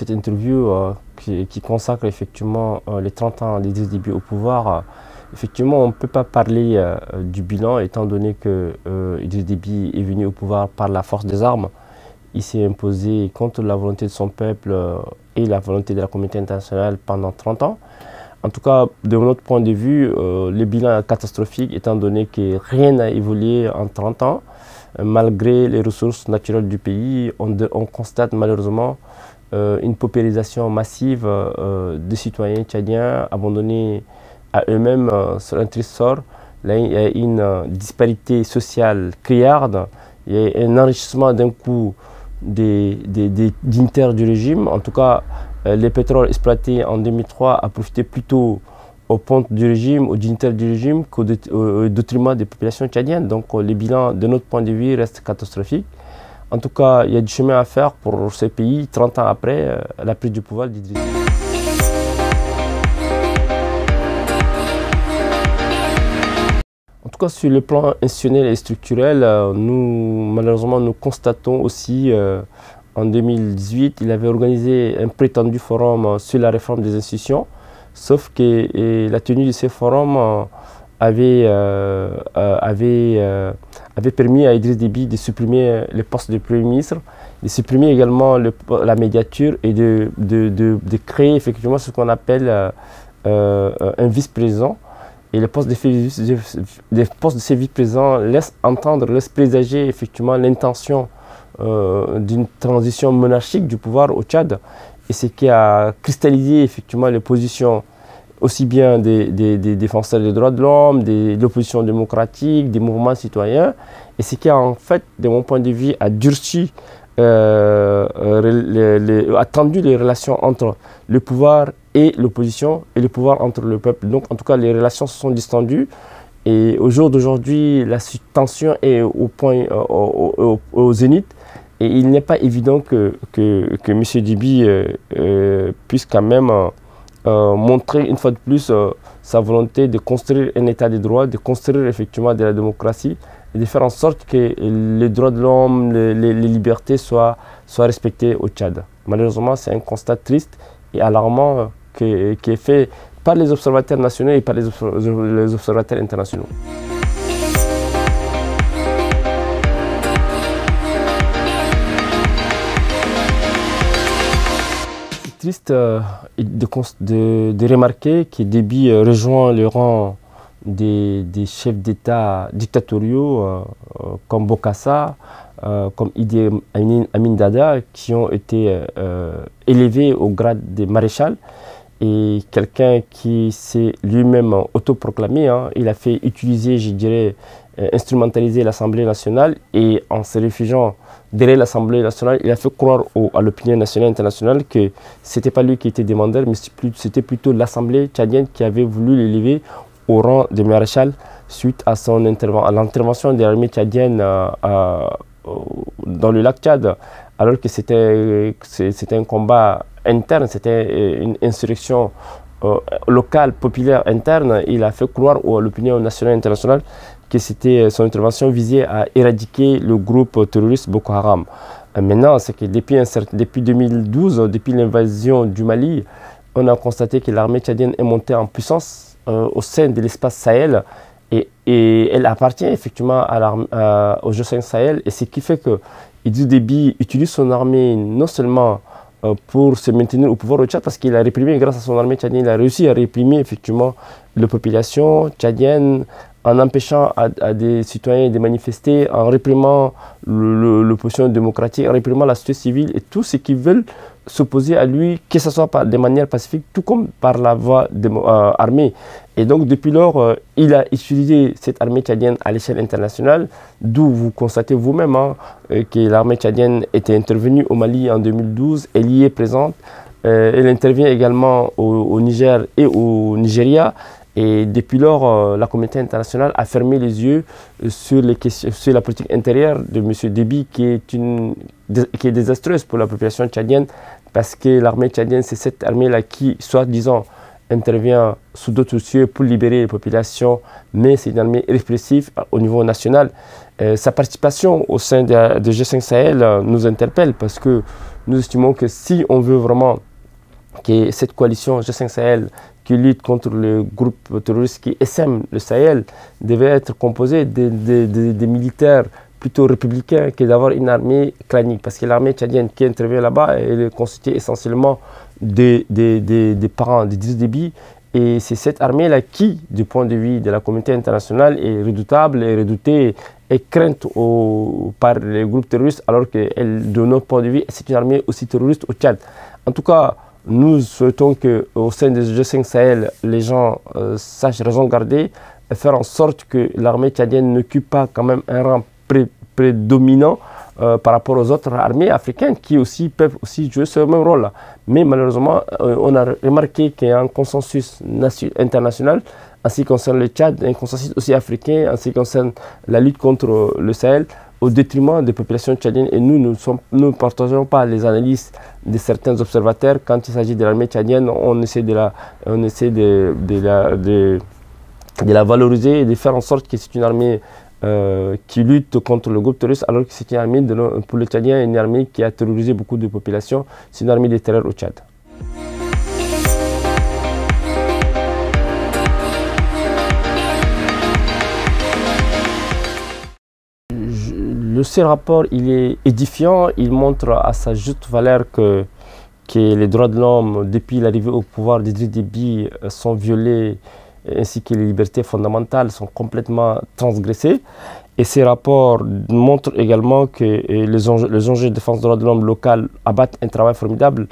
cette interview qui consacre effectivement les 30 ans d'Idriss Déby au pouvoir. Effectivement, on ne peut pas parler du bilan étant donné que Idriss Déby est venu au pouvoir par la force des armes. Il s'est imposé contre la volonté de son peuple et la volonté de la communauté internationale pendant 30 ans. En tout cas, de notre point de vue, le bilan est catastrophique étant donné que rien n'a évolué en 30 ans. Malgré les ressources naturelles du pays, on constate malheureusement une paupérisation massive des citoyens tchadiens abandonnés à eux-mêmes sur un triste sort. Là, il y a une disparité sociale criarde, il y a un enrichissement d'un coup des dignitaires du régime. En tout cas, les pétroles exploités en 2003 a profité plutôt aux pontes du régime, aux dignitaires du régime, qu'au détriment des populations tchadiennes. Donc le bilan, de notre point de vue, reste catastrophique. En tout cas, il y a du chemin à faire pour ces pays, 30 ans après la prise du pouvoir d'Idriss. En tout cas, sur le plan institutionnel et structurel, malheureusement, nous constatons aussi en 2018, il avait organisé un prétendu forum sur la réforme des institutions, sauf que la tenue de ces forums avait permis à Idriss Déby de supprimer le poste de Premier ministre, de supprimer également la médiature et de créer effectivement ce qu'on appelle un vice-président. Et le poste de ces vice-présidents laisse présager effectivement l'intention d'une transition monarchique du pouvoir au Tchad. Et ce qui a cristallisé effectivement les positions aussi bien des défenseurs des droits de l'homme, de l'opposition démocratique, des mouvements citoyens. Et ce qui a en fait, de mon point de vue, a durci, a tendu les relations entre le pouvoir et l'opposition, et le pouvoir entre le peuple. Donc en tout cas, les relations se sont distendues. Et au jour d'aujourd'hui, la tension est au zénith. Et il n'est pas évident que M. Déby puisse quand même montrer une fois de plus sa volonté de construire un état de droit, de construire effectivement de la démocratie et de faire en sorte que les droits de l'homme, les libertés soient respectées au Tchad. Malheureusement, c'est un constat triste et alarmant qui est fait par les observateurs nationaux et par les observateurs internationaux. C'est triste de remarquer que Déby rejoint le rang des chefs d'État dictatoriaux comme Bokassa, comme Idi Amin Dada, qui ont été élevés au grade de maréchal. Et quelqu'un qui s'est lui-même autoproclamé, il a fait utiliser, je dirais, instrumentaliser l'Assemblée nationale, et en se réfugiant derrière l'Assemblée nationale, il a fait croire à l'opinion nationale et internationale que ce n'était pas lui qui était demandeur, mais c'était plutôt l'Assemblée tchadienne qui avait voulu l'élever au rang de maréchal suite à l'intervention de l'armée tchadienne dans le lac Tchad, alors que c'était un combat interne, c'était une insurrection locale, populaire, interne. Il a fait croire à l'opinion nationale et internationale que son intervention visait à éradiquer le groupe terroriste Boko Haram. Maintenant, c'est que depuis 2012, depuis l'invasion du Mali, on a constaté que l'armée tchadienne est montée en puissance au sein de l'espace Sahel, et elle appartient effectivement au G5 Sahel, et ce qui fait que Idriss Déby utilise son armée non seulement pour se maintenir au pouvoir au Tchad, parce qu'il a réprimé, grâce à son armée tchadienne, il a réussi à réprimer effectivement la population tchadienne en empêchant à des citoyens de manifester, en réprimant l'opposition démocratique, en réprimant la société civile et tous ceux qui veulent s'opposer à lui, que ce soit de manière pacifique, tout comme par la voie armée. Et donc depuis lors, il a utilisé cette armée tchadienne à l'échelle internationale, d'où vous constatez vous-même que l'armée tchadienne était intervenue au Mali en 2012, elle y est présente, elle intervient également au Niger et au Nigeria. Et depuis lors, la communauté internationale a fermé les yeux sur la politique intérieure de M. Déby, qui est désastreuse pour la population tchadienne, parce que l'armée tchadienne, c'est cette armée-là qui, soi-disant, intervient sous d'autres cieux pour libérer les populations, mais c'est une armée répressive au niveau national. Sa participation au sein de G5 Sahel nous interpelle, parce que nous estimons que si on veut vraiment que cette coalition G5 Sahel qui lutte contre le groupe terroriste qui essaime le Sahel devait être composée des militaires plutôt républicains que d'avoir une armée clanique. Parce que l'armée tchadienne qui intervient là-bas, elle est constituée essentiellement des parents d'Idriss Déby. Et c'est cette armée-là qui, du point de vue de la communauté internationale, est redoutable, est redoutée, est crainte par les groupes terroristes, alors que de notre point de vue, c'est une armée aussi terroriste au Tchad. En tout cas, nous souhaitons qu'au sein des G5 Sahel, les gens sachent raison garder et faire en sorte que l'armée tchadienne n'occupe pas quand même un rang prédominant par rapport aux autres armées africaines qui aussi peuvent aussi jouer ce même rôle-là. Mais malheureusement, on a remarqué qu'il y a un consensus international en ce qui concerne le Tchad, un consensus aussi africain en ce qui concerne la lutte contre le Sahel, au détriment des populations tchadiennes. Et nous ne partageons pas les analyses de certains observateurs. Quand il s'agit de l'armée tchadienne, on essaie de la valoriser et de faire en sorte que c'est une armée qui lutte contre le groupe terroriste, alors que c'est une armée, pour les Tchadiens, une armée qui a terrorisé beaucoup de populations. C'est une armée de terreur au Tchad. Ce rapport, il est édifiant, il montre à sa juste valeur que les droits de l'homme, depuis l'arrivée au pouvoir d'Idriss Déby, sont violés, ainsi que les libertés fondamentales sont complètement transgressées. Et ces rapports montrent également que les ONG de défense des droits de l'homme locales abattent un travail formidable.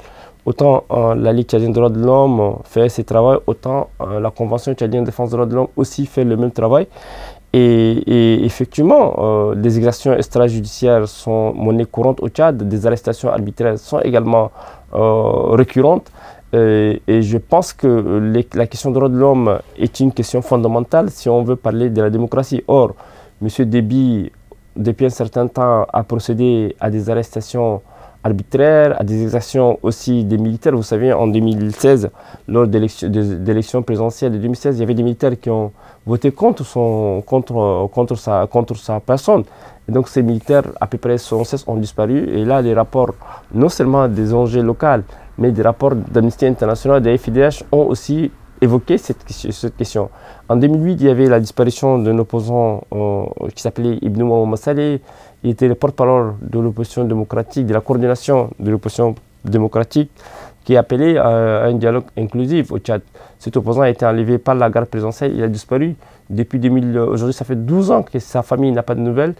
Autant la Ligue tchadienne des droits de l'homme fait ce travail, autant la Convention tchadienne de défense des droits de l'homme aussi fait le même travail. Et effectivement, des exactions extrajudiciaires sont monnaie courante au Tchad, des arrestations arbitraires sont également récurrentes. Et je pense que la question des droits de l'homme est une question fondamentale si on veut parler de la démocratie. Or, M. Déby, depuis un certain temps, a procédé à des arrestations arbitraires, à des exactions aussi des militaires. Vous savez, en 2016, lors des élections présidentielles de 2016, il y avait des militaires qui ont voté contre sa personne. Et donc ces militaires, à peu près 116, ont disparu. Et là, les rapports, non seulement des ONG locales, mais des rapports d'Amnesty International, des FIDH, ont aussi évoqué cette question. En 2008, il y avait la disparition d'un opposant qui s'appelait Ibn Mohamed Saleh. Il était le porte-parole de l'opposition démocratique, de la coordination de l'opposition démocratique, qui appelait à un dialogue inclusif au Tchad. Cet opposant a été enlevé par la garde présidentielle, il a disparu. Depuis 2000, aujourd'hui, ça fait 12 ans que sa famille n'a pas de nouvelles.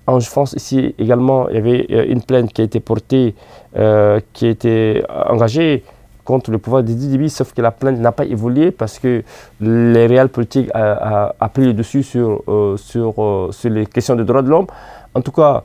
En France, ici également, il y avait une plainte qui a été portée, qui a été engagée contre le pouvoir d'Idriss Déby, sauf que la plainte n'a pas évolué parce que les réels politiques a pris le dessus sur les questions des droits de l'homme. En tout cas,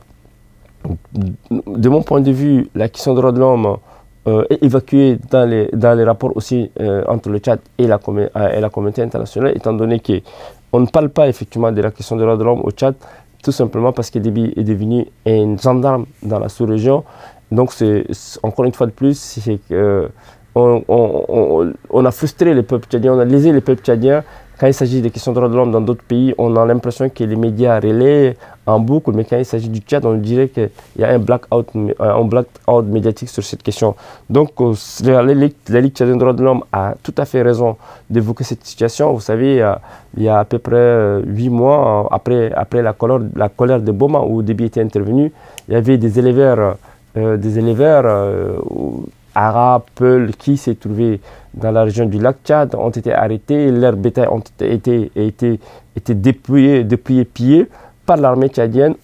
de mon point de vue, la question des droits de l'homme est évacuée dans les rapports aussi entre le Tchad et la communauté internationale, étant donné qu'on ne parle pas effectivement de la question des droits de l'homme au Tchad, tout simplement parce que Déby est devenu un gendarme dans la sous-région. Donc, encore une fois de plus, on a frustré les peuples tchadiens, on a lésé les peuples tchadiens. Quand il s'agit des questions de droits de l'homme dans d'autres pays, on a l'impression que les médias relaient en boucle, mais quand il s'agit du Tchad, on dirait qu'il y a un blackout médiatique sur cette question. Donc, la Ligue tchadienne des droits de l'homme a tout à fait raison d'évoquer cette situation. Vous savez, il y a à peu près 8 mois, après la colère de Boma, où Déby était intervenu, il y avait des éleveurs arabes, peuls, qui s'est trouvé dans la région du lac Tchad, ont été arrêtés, leurs bétails ont été dépouillés, pillés par l'armée tchadienne.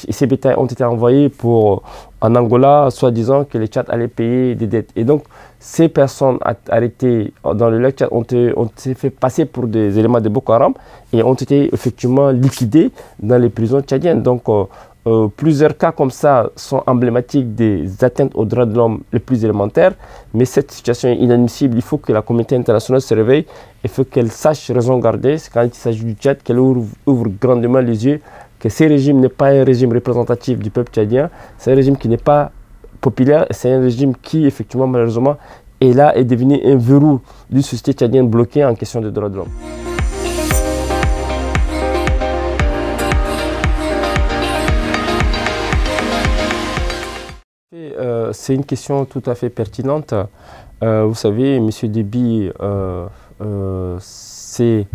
Et ces bétails ont été envoyés en Angola, soi-disant que les Tchad allaient payer des dettes. Et donc, ces personnes arrêtées dans le lac Tchad ont été fait passer pour des éléments de Boko Haram et ont été effectivement liquidés dans les prisons tchadiennes. Donc, plusieurs cas comme ça sont emblématiques des atteintes aux droits de l'homme les plus élémentaires, mais cette situation est inadmissible. Il faut que la communauté internationale se réveille, il faut qu'elle sache raison garder quand il s'agit du Tchad, qu'elle ouvre grandement les yeux, que ce régime n'est pas un régime représentatif du peuple tchadien, c'est un régime qui n'est pas populaire, c'est un régime qui, effectivement, malheureusement, est devenu un verrou d'une société tchadienne bloquée en question des droits de l'homme. C'est une question tout à fait pertinente. Vous savez, M. Déby s'est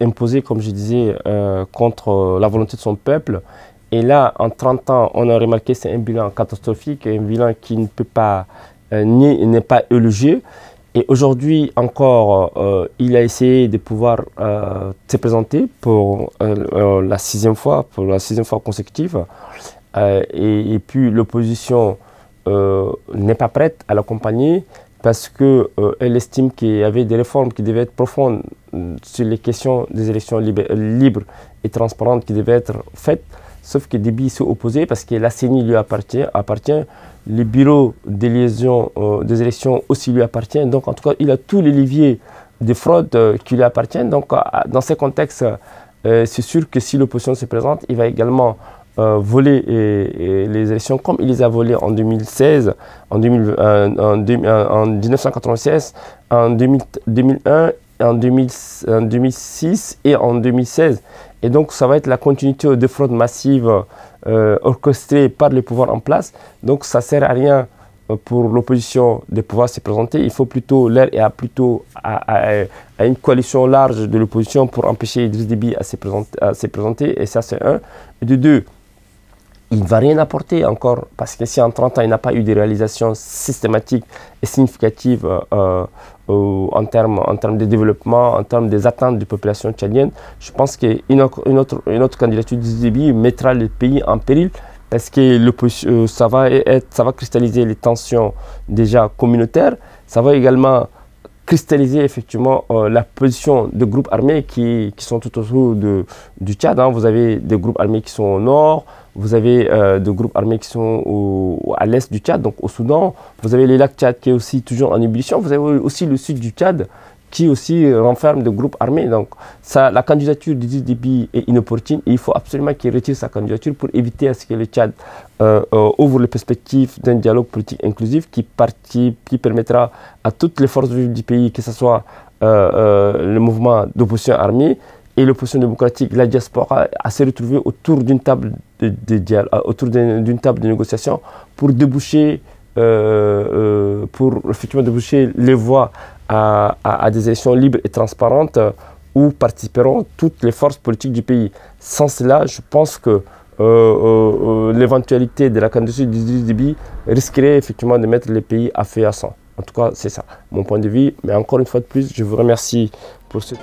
imposé, comme je disais, contre la volonté de son peuple. Et là, en 30 ans, on a remarqué que c'est un bilan catastrophique, un bilan qui ne peut pas, n'est pas élogieux. Et aujourd'hui encore, il a essayé de pouvoir se présenter pour la sixième fois consécutive. Et puis l'opposition n'est pas prête à l'accompagner parce qu'elle estime qu'il y avait des réformes qui devaient être profondes sur les questions des élections libres et transparentes qui devaient être faites. Sauf que Déby s'est opposé parce que la CENI lui appartient, le bureau des liaisons des élections aussi lui appartient. Donc en tout cas, il a tous les leviers de fraude qui lui appartiennent. Donc dans ces contextes, c'est sûr que si l'opposition se présente, il va également voler les élections comme il les a volées en 2016, en 1996, en 2001, en 2006 et en 2016. Et donc ça va être la continuité de fraude massive orchestrée par les pouvoirs en place. Donc ça ne sert à rien pour l'opposition de pouvoir se présenter. Il faut plutôt l'air et plutôt à une coalition large de l'opposition pour empêcher Idriss Déby à se présenter. Et ça c'est un. Et de deux, il ne va rien apporter encore, parce que si en 30 ans, il n'a pas eu de réalisations systématiques et significatives en termes de développement, en termes des attentes des populations tchadiennes, je pense qu'une autre candidature d'Idriss Déby mettra le pays en péril, parce que ça va cristalliser les tensions déjà communautaires, ça va également cristalliser effectivement la position de groupes armés qui sont tout autour du Tchad. Vous avez des groupes armés qui sont au nord, vous avez des groupes armés qui sont à l'est du Tchad, donc au Soudan. Vous avez les lacs Tchad qui est aussi toujours en ébullition. Vous avez aussi le sud du Tchad qui aussi renferme des groupes armés. Donc la candidature d'Idriss Déby est inopportune et il faut absolument qu'il retire sa candidature pour éviter à ce que le Tchad ouvre les perspectives d'un dialogue politique inclusif qui permettra à toutes les forces vives du pays, que ce soit le mouvement d'opposition armée et l'opposition démocratique, la diaspora, à se retrouver autour d'une table d'une table de négociation pour déboucher, les voies à des élections libres et transparentes où participeront toutes les forces politiques du pays. Sans cela, je pense que l'éventualité de la candidature d'Idriss Déby risquerait effectivement de mettre le pays à feu et à sang. En tout cas, c'est ça, mon point de vue. Mais encore une fois de plus, je vous remercie pour ce...